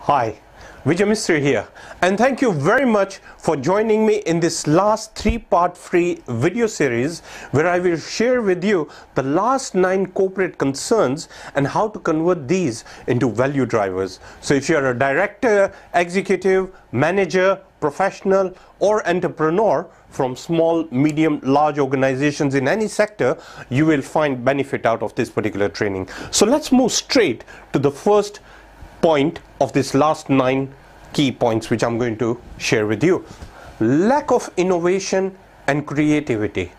Hi, Vijay Mistry here, and thank you very much for joining me in this last three-part free video series where I will share with you the last 9 corporate concerns and how to convert these into value drivers. So if you're a director, executive, manager, professional or entrepreneur from small, medium, large organizations in any sector, you will find benefit out of this particular training. So let's move straight to the first point of this last 9 key points which I'm going to share with you. Lack of innovation and creativity.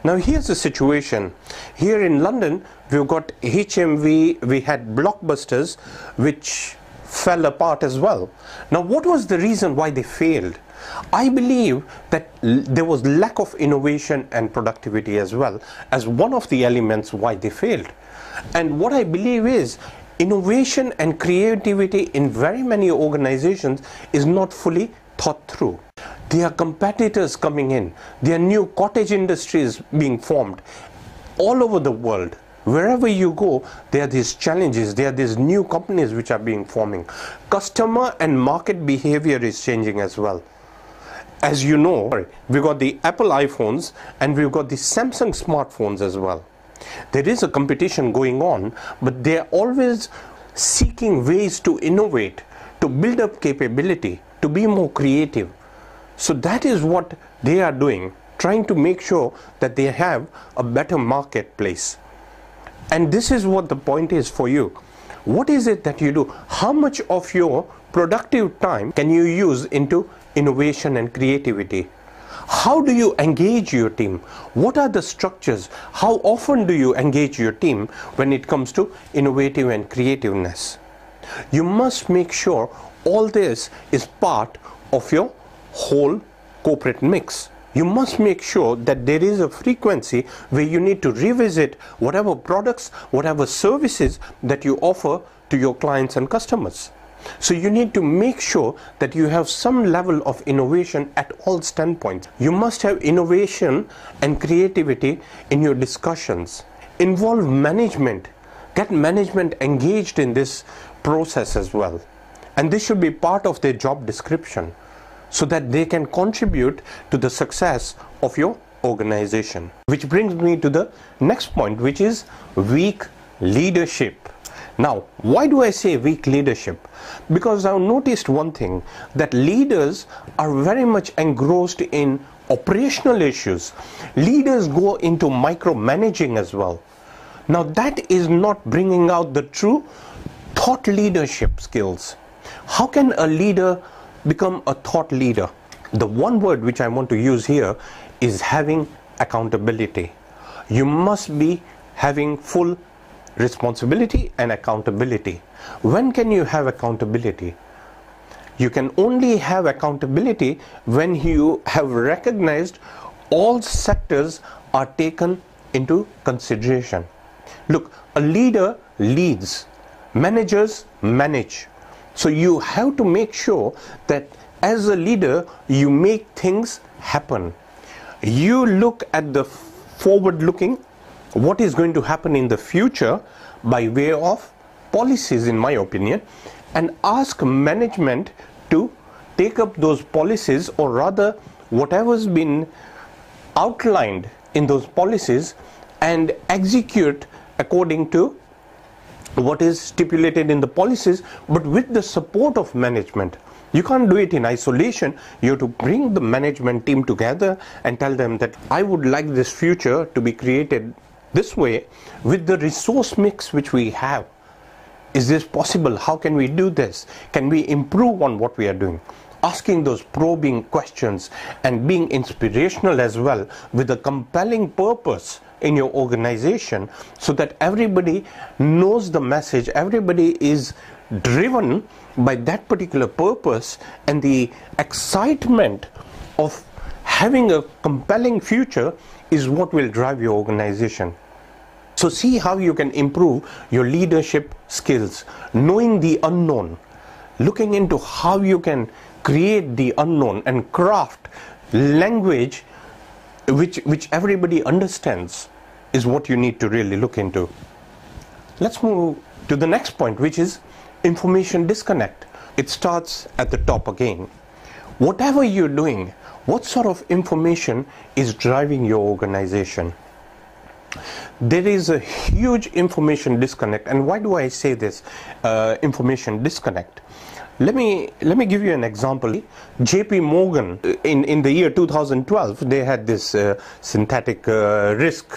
Now here's the situation. Here in London we've got HMV, we had Blockbusters which fell apart as well. Now what was the reason why they failed? I believe that there was lack of innovation and productivity as well as one of the elements why they failed. And what I believe is innovation and creativity in very many organizations is not fully thought through. There are competitors coming in. There are new cottage industries being formed all over the world. Wherever you go, there are these challenges. There are these new companies which are being forming. Customer and market behavior is changing as well. As you know, we've got the Apple iPhones and we've got the Samsung smartphones as well. There is a competition going on, but they are always seeking ways to innovate, to build up capability, to be more creative. So that is what they are doing, trying to make sure that they have a better marketplace. And this is what the point is for you. What is it that you do? How much of your productive time can you use into innovation and creativity? How do you engage your team? What are the structures? How often do you engage your team when it comes to innovative and creativeness? You must make sure all this is part of your whole corporate mix. You must make sure that there is a frequency where you need to revisit whatever products, whatever services that you offer to your clients and customers. So you need to make sure that you have some level of innovation at all standpoints. You must have innovation and creativity in your discussions. Involve management. Get management engaged in this process as well. And this should be part of their job description so that they can contribute to the success of your organization. Which brings me to the next point, which is weak leadership. Now, why do I say weak leadership? Because I've noticed one thing, that leaders are very much engrossed in operational issues. Leaders go into micromanaging as well. Now, that is not bringing out the true thought leadership skills. How can a leader become a thought leader? The one word which I want to use here is having accountability. You must be having full responsibility and accountability. When can you have accountability? You can only have accountability when you have recognized all sectors are taken into consideration. Look, a leader leads, managers manage. So you have to make sure that as a leader you make things happen. You look at the forward looking, what is going to happen in the future by way of policies, in my opinion, and ask management to take up those policies, or rather whatever's been outlined in those policies, and execute according to what is stipulated in the policies, but with the support of management. You can't do it in isolation. You have to bring the management team together and tell them that I would like this future to be created this way with the resource mix which we have. Is this possible? How can we do this? Can we improve on what we are doing? Asking those probing questions and being inspirational as well with a compelling purpose in your organization so that everybody knows the message, everybody is driven by that particular purpose, and the excitement of having a compelling future is what will drive your organization. So see how you can improve your leadership skills, knowing the unknown, looking into how you can create the unknown and craft language which everybody understands is what you need to really look into. Let's move to the next point, which is information disconnect. it starts at the top again. Whatever you're doing, what sort of information is driving your organization? There is a huge information disconnect. And why do I say this information disconnect? Let me give you an example. JP Morgan, in the year 2012, they had this synthetic risk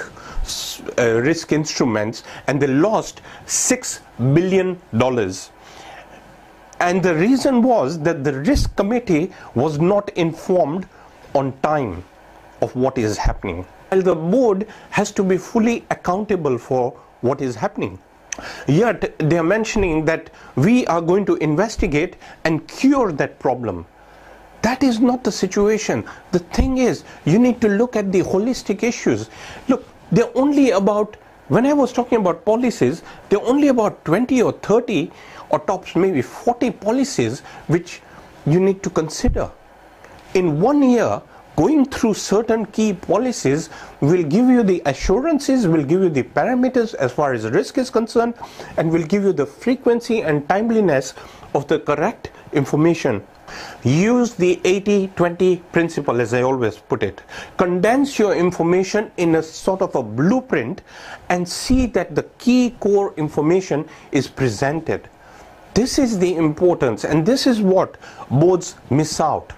instruments, and they lost $6 billion. And the reason was that the risk committee was not informed on time of what is happening. While the board has to be fully accountable for what is happening. Yet they are mentioning that we are going to investigate and cure that problem. That is not the situation. The thing is, you need to look at the holistic issues. Look, they're only about, when I was talking about policies, they're only about 20 or 30 or tops maybe 40 policies which you need to consider. In 1 year, going through certain key policies will give you the assurances, will give you the parameters as far as risk is concerned, and will give you the frequency and timeliness of the correct information. Use the 80-20 principle, as I always put it. Condense your information in a sort of a blueprint and see that the key core information is presented. This is the importance, and this is what boards miss out.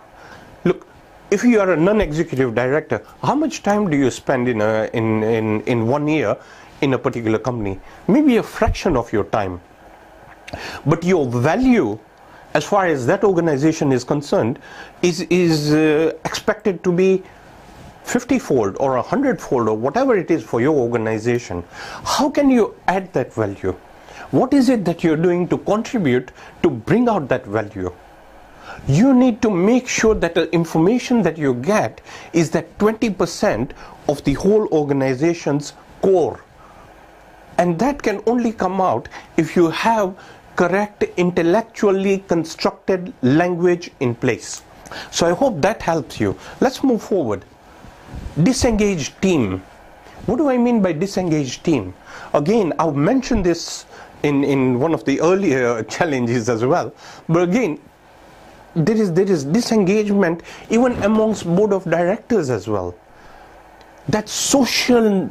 Look, if you are a non-executive director, how much time do you spend in 1 year in a particular company? Maybe a fraction of your time. But your value, as far as that organization is concerned, is expected to be 50-fold or 100-fold or whatever it is for your organization. How can you add that value? What is it that you're doing to contribute to bring out that value? You need to make sure that the information that you get is that 20% of the whole organization's core. And that can only come out if you have correct intellectually constructed language in place. So I hope that helps you. Let's move forward. Disengage team. What do I mean by disengage team? Again, I've mentioned this in one of the earlier challenges as well. But again, there is disengagement even amongst board of directors as well. That social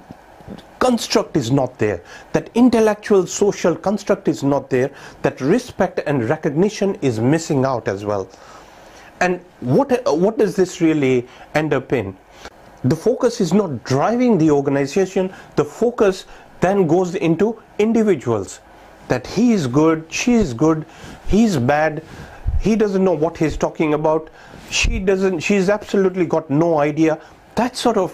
construct is not there. That intellectual social construct is not there. That respect and recognition is missing out as well. And what does this really end up in? The focus is not driving the organization. The focus then goes into individuals. That he is good, she is good, he's bad, he doesn't know what he's talking about, she's absolutely got no idea. That sort of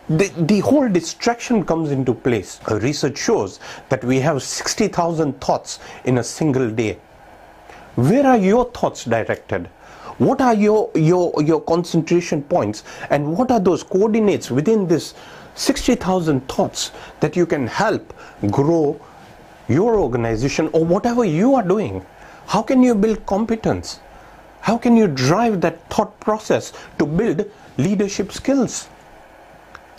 the whole distraction comes into place. Research shows that we have 60,000 thoughts in a single day. Where are your thoughts directed? What are your concentration points, and what are those coordinates within this 60,000 thoughts that you can help grow your organization or whatever you are doing? How can you build competence? How can you drive that thought process to build leadership skills?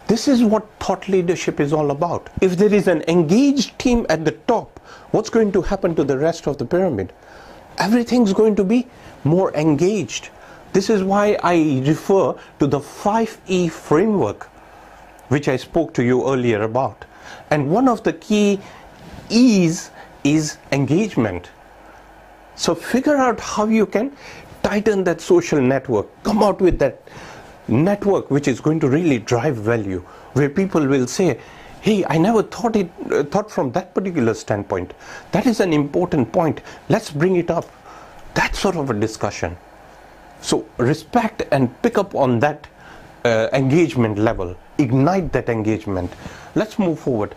This is what thought leadership is all about. If there is an engaged team at the top, what's going to happen to the rest of the pyramid? Everything's going to be more engaged. This is why I refer to the 5E framework, which I spoke to you earlier about. And one of the key E's is engagement. So figure out how you can tighten that social network. Come out with that network which is going to really drive value, where people will say, hey, I never thought from that particular standpoint. That is an important point. Let's bring it up. That sort of a discussion. So respect and pick up on that engagement level. Ignite that engagement. Let's move forward.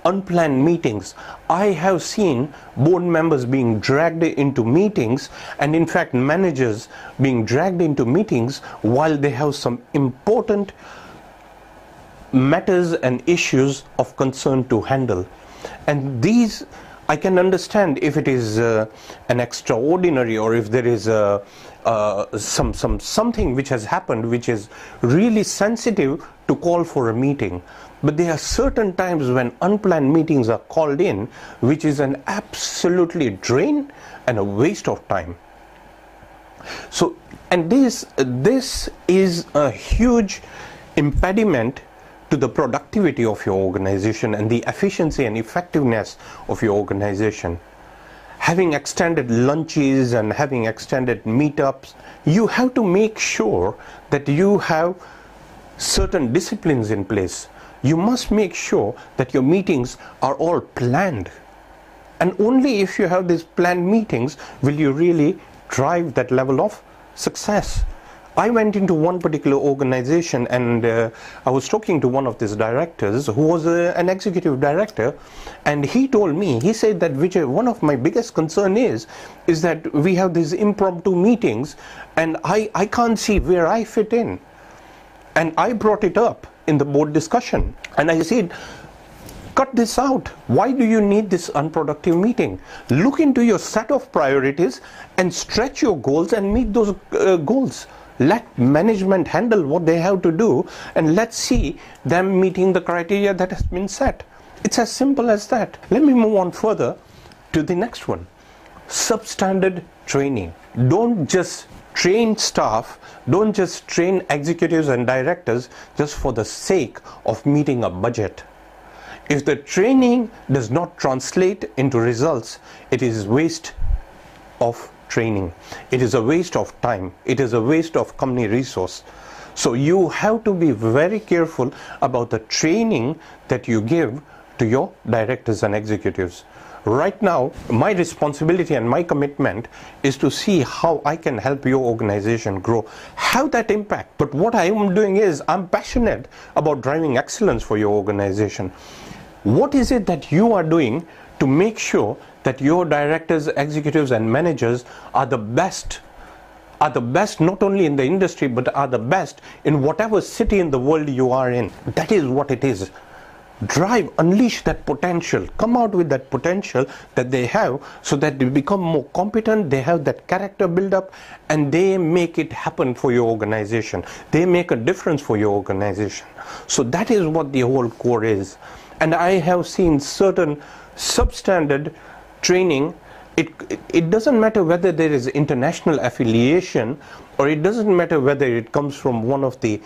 Unplanned meetings. I have seen board members being dragged into meetings, and in fact managers being dragged into meetings while they have some important matters and issues of concern to handle. And these, I can understand if it is an extraordinary, or if there is something which has happened which is really sensitive to call for a meeting. But there are certain times when unplanned meetings are called in, which is an absolutely drain and a waste of time. So, and this is a huge impediment to the productivity of your organization and the efficiency and effectiveness of your organization. Having extended lunches and having extended meetups, you have to make sure that you have certain disciplines in place. You must make sure that your meetings are all planned. And only if you have these planned meetings will you really drive that level of success. I went into one particular organization and I was talking to one of these directors who was an executive director, and he told me, he said that Vijay, one of my biggest concern is that we have these impromptu meetings and I can't see where I fit in. And I brought it up in the board discussion and I said, cut this out. Why do you need this unproductive meeting? Look into your set of priorities and stretch your goals and meet those goals. Let management handle what they have to do and let's see them meeting the criteria that has been set. It's as simple as that. Let me move on further to the next one. Substandard training. Don't just train staff, don't just train executives and directors just for the sake of meeting a budget. If the training does not translate into results, it is waste of training. It is a waste of time. It is a waste of company resource. So you have to be very careful about the training that you give to your directors and executives. Right now, my responsibility and my commitment is to see how I can help your organization grow, have that impact. But what I am doing is I'm passionate about driving excellence for your organization. What is it that you are doing to make sure that your directors, executives and managers are the best not only in the industry but are the best in whatever city in the world you are in? That is what it is. Drive, unleash that potential, come out with that potential that they have so that they become more competent, they have that character build up and they make it happen for your organization. They make a difference for your organization. So that is what the whole core is. And I have seen certain substandard training. It doesn't matter whether there is international affiliation or it doesn't matter whether it comes from one of the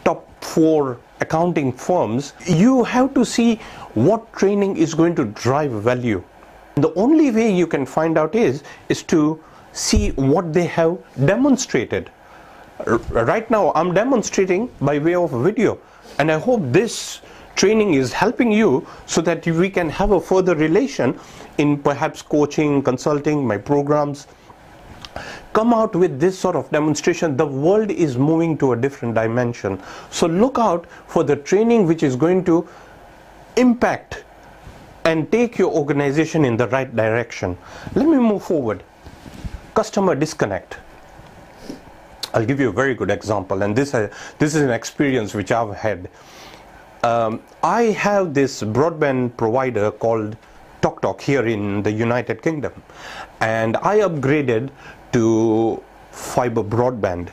top 4 accounting firms. You have to see what training is going to drive value. The only way you can find out is to see what they have demonstrated. Right now I'm demonstrating by way of video, and I hope this training is helping you so that we can have a further relation in perhaps coaching, consulting, my programs. Come out with this sort of demonstration. The world is moving to a different dimension. So look out for the training which is going to impact and take your organization in the right direction. Let me move forward. Customer disconnect. I'll give you a very good example, and this is an experience which I've had. I have this broadband provider called TalkTalk here in the United Kingdom, and I upgraded to fiber broadband,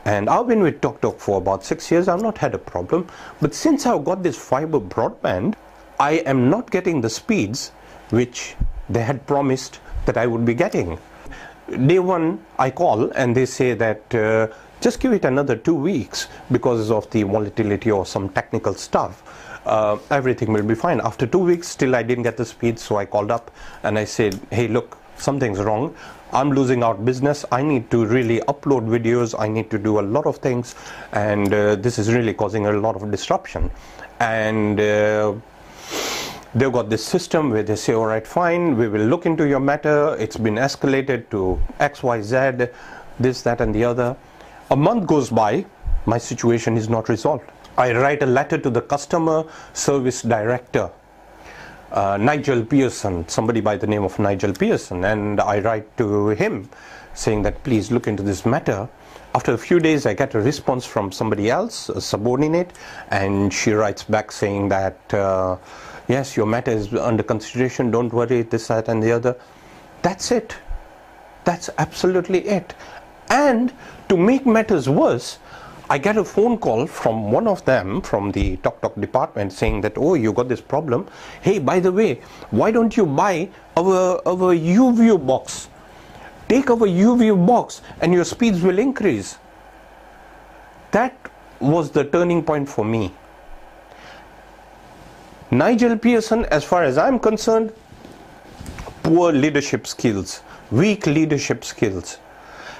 and I've been with TalkTalk for about 6 years. I've not had a problem, but since I've got this fiber broadband, I am not getting the speeds which they had promised that I would be getting. Day one I call and they say that just give it another 2 weeks because of the volatility or some technical stuff. Everything will be fine. After 2 weeks still I didn't get the speed, so I called up and I said, hey look, something's wrong. I'm losing out business. I need to really upload videos. I need to do a lot of things, and this is really causing a lot of disruption. And they've got this system where they say, all right, fine, we will look into your matter. It's been escalated to XYZ, this, that and the other. A month goes by, my situation is not resolved. I write a letter to the customer service director, Nigel Pearson, somebody by the name of Nigel Pearson, and I write to him saying that please look into this matter. After a few days I get a response from somebody else, a subordinate, and she writes back saying that yes, your matter is under consideration, don't worry, this, that and the other. That's it. That's absolutely it. And to make matters worse, I get a phone call from one of them from the Talk department saying that, oh, you got this problem. Hey, by the way, why don't you buy our UView box? Take our UView box and your speeds will increase. That was the turning point for me. Nigel Pearson, as far as I'm concerned, poor leadership skills, weak leadership skills.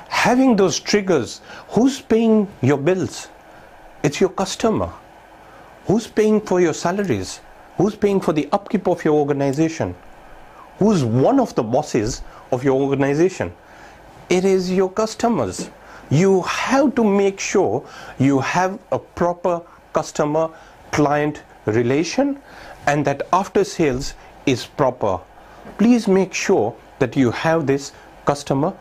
Having those triggers, who's paying your bills? It's your customer. Who's paying for your salaries? Who's paying for the upkeep of your organization? Who's one of the bosses of your organization? It is your customers. You have to make sure you have a proper customer-client relation and that after sales is proper. Please make sure that you have this customer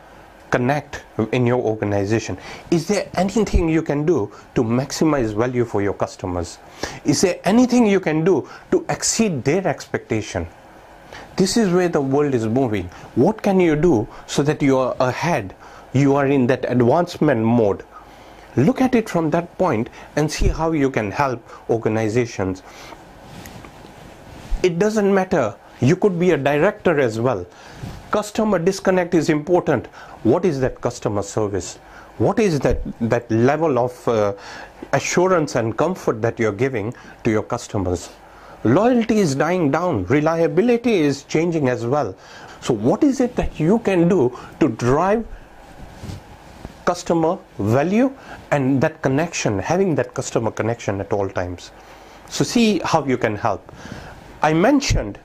connect in your organization. Is there anything you can do to maximize value for your customers? Is there anything you can do to exceed their expectation? This is where the world is moving. What can you do so that you are ahead? You are in that advancement mode. Look at it from that point and see how you can help organizations. It doesn't matter. You could be a director as well. Customer disconnect is important. What is that customer service? What is that level of assurance and comfort that you're giving to your customers? Loyalty is dying down. Reliability is changing as well. So what is it that you can do to drive customer value and that connection, having that customer connection at all times? So see how you can help. I mentioned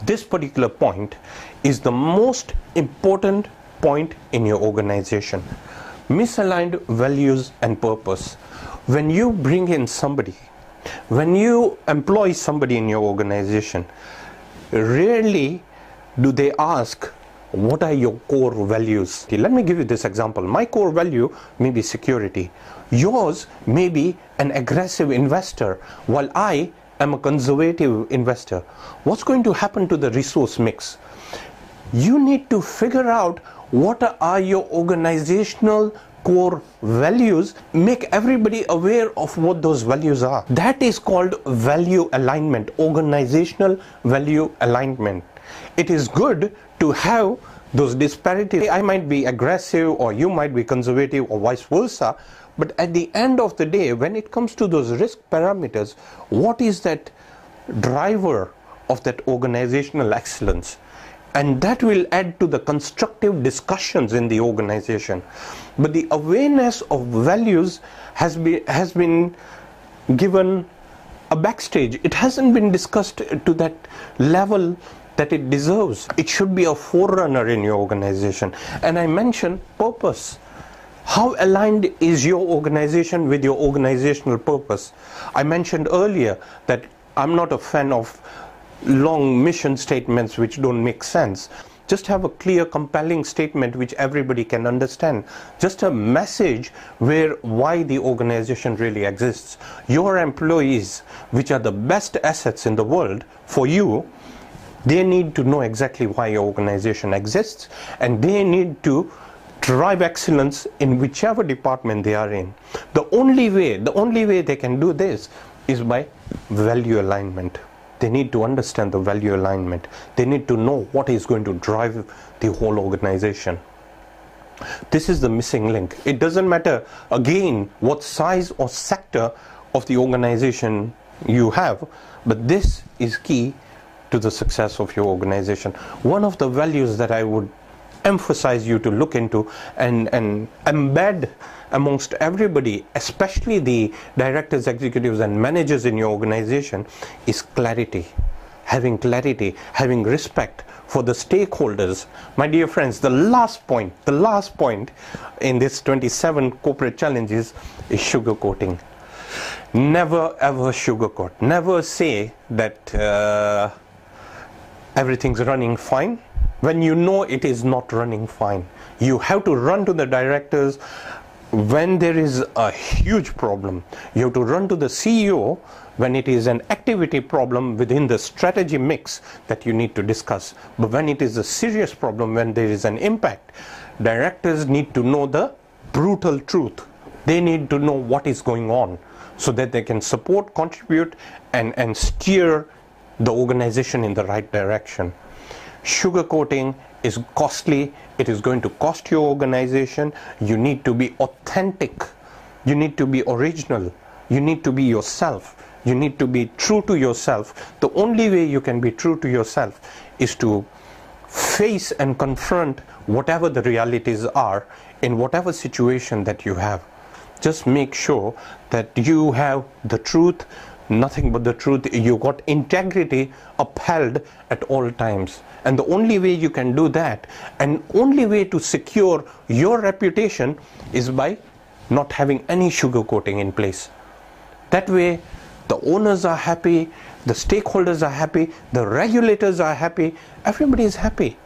this particular point is the most important point in your organization. Misaligned values and purpose. When you bring in somebody, when you employ somebody in your organization, rarely do they ask, what are your core values? Let me give you this example. My core value may be security. Yours may be an aggressive investor, while I am a conservative investor. What's going to happen to the resource mix? You need to figure out what are your organizational core values. Make everybody aware of what those values are. That is called value alignment, organizational value alignment. It is good to have those disparities. I might be aggressive or you might be conservative or vice versa. But at the end of the day, when it comes to those risk parameters, what is that driver of that organizational excellence? And that will add to the constructive discussions in the organization. But the awareness of values has been given a backstage. It hasn't been discussed to that level that it deserves. It should be a forerunner in your organization. And I mentioned purpose. How aligned is your organization with your organizational purpose? I mentioned earlier that I'm not a fan of long mission statements which don't make sense. Just have a clear, compelling statement which everybody can understand. Just a message why the organization really exists. Your employees, which are the best assets in the world for you, they need to know exactly why your organization exists, and they need to drive excellence in whichever department they are in. The only way they can do this is by value alignment. They need to understand the value alignment. They need to know what is going to drive the whole organization. This is the missing link. It doesn't matter, again, what size or sector of the organization you have, but this is key to the success of your organization. One of the values that I would emphasize you to look into and embed amongst everybody, especially the directors, executives and managers in your organization, is clarity. Having clarity, having respect for the stakeholders. My dear friends, the last point in this 27 corporate challenges is sugarcoating. Never ever sugarcoat. Never say that everything's running fine when you know it is not running fine. You have to run to the directors when there is a huge problem. You have to run to the CEO when it is an activity problem within the strategy mix that you need to discuss. But when it is a serious problem, when there is an impact, directors need to know the brutal truth. They need to know what is going on so that they can support, contribute, and steer the organization in the right direction. Sugarcoating is costly. It is going to cost your organization. You need to be authentic. You need to be original. You need to be yourself. You need to be true to yourself. The only way you can be true to yourself is to face and confront whatever the realities are in whatever situation that you have. Just make sure that you have the truth, nothing but the truth. You got integrity upheld at all times. And the only way you can do that, and only way to secure your reputation, is by not having any sugarcoating in place. That way, the owners are happy, the stakeholders are happy, the regulators are happy, everybody is happy.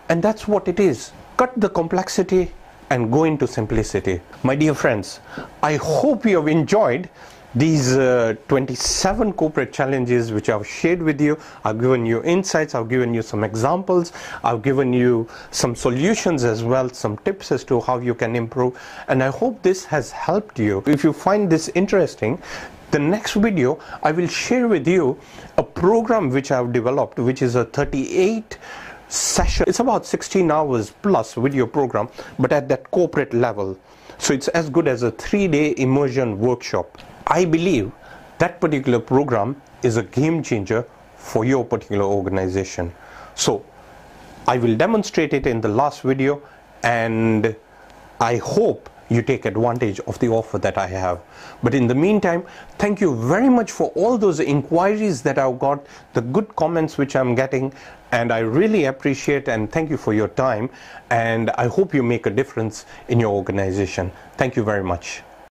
And that's what it is. Cut the complexity and go into simplicity. My dear friends, I hope you have enjoyed these 27 corporate challenges which I've shared with you. I've given you insights, I've given you some examples, I've given you some solutions as well, some tips as to how you can improve, and I hope this has helped you. If you find this interesting, the next video I will share with you a program which I've developed, which is a 38 session. It's about 16 hours plus video program, but at that corporate level. So it's as good as a 3-day immersion workshop. I believe that particular program is a game changer for your particular organization. So I will demonstrate it in the last video, and I hope you take advantage of the offer that I have. But in the meantime, thank you very much for all those inquiries that I've got, the good comments which I'm getting, and I really appreciate and thank you for your time, and I hope you make a difference in your organization. Thank you very much.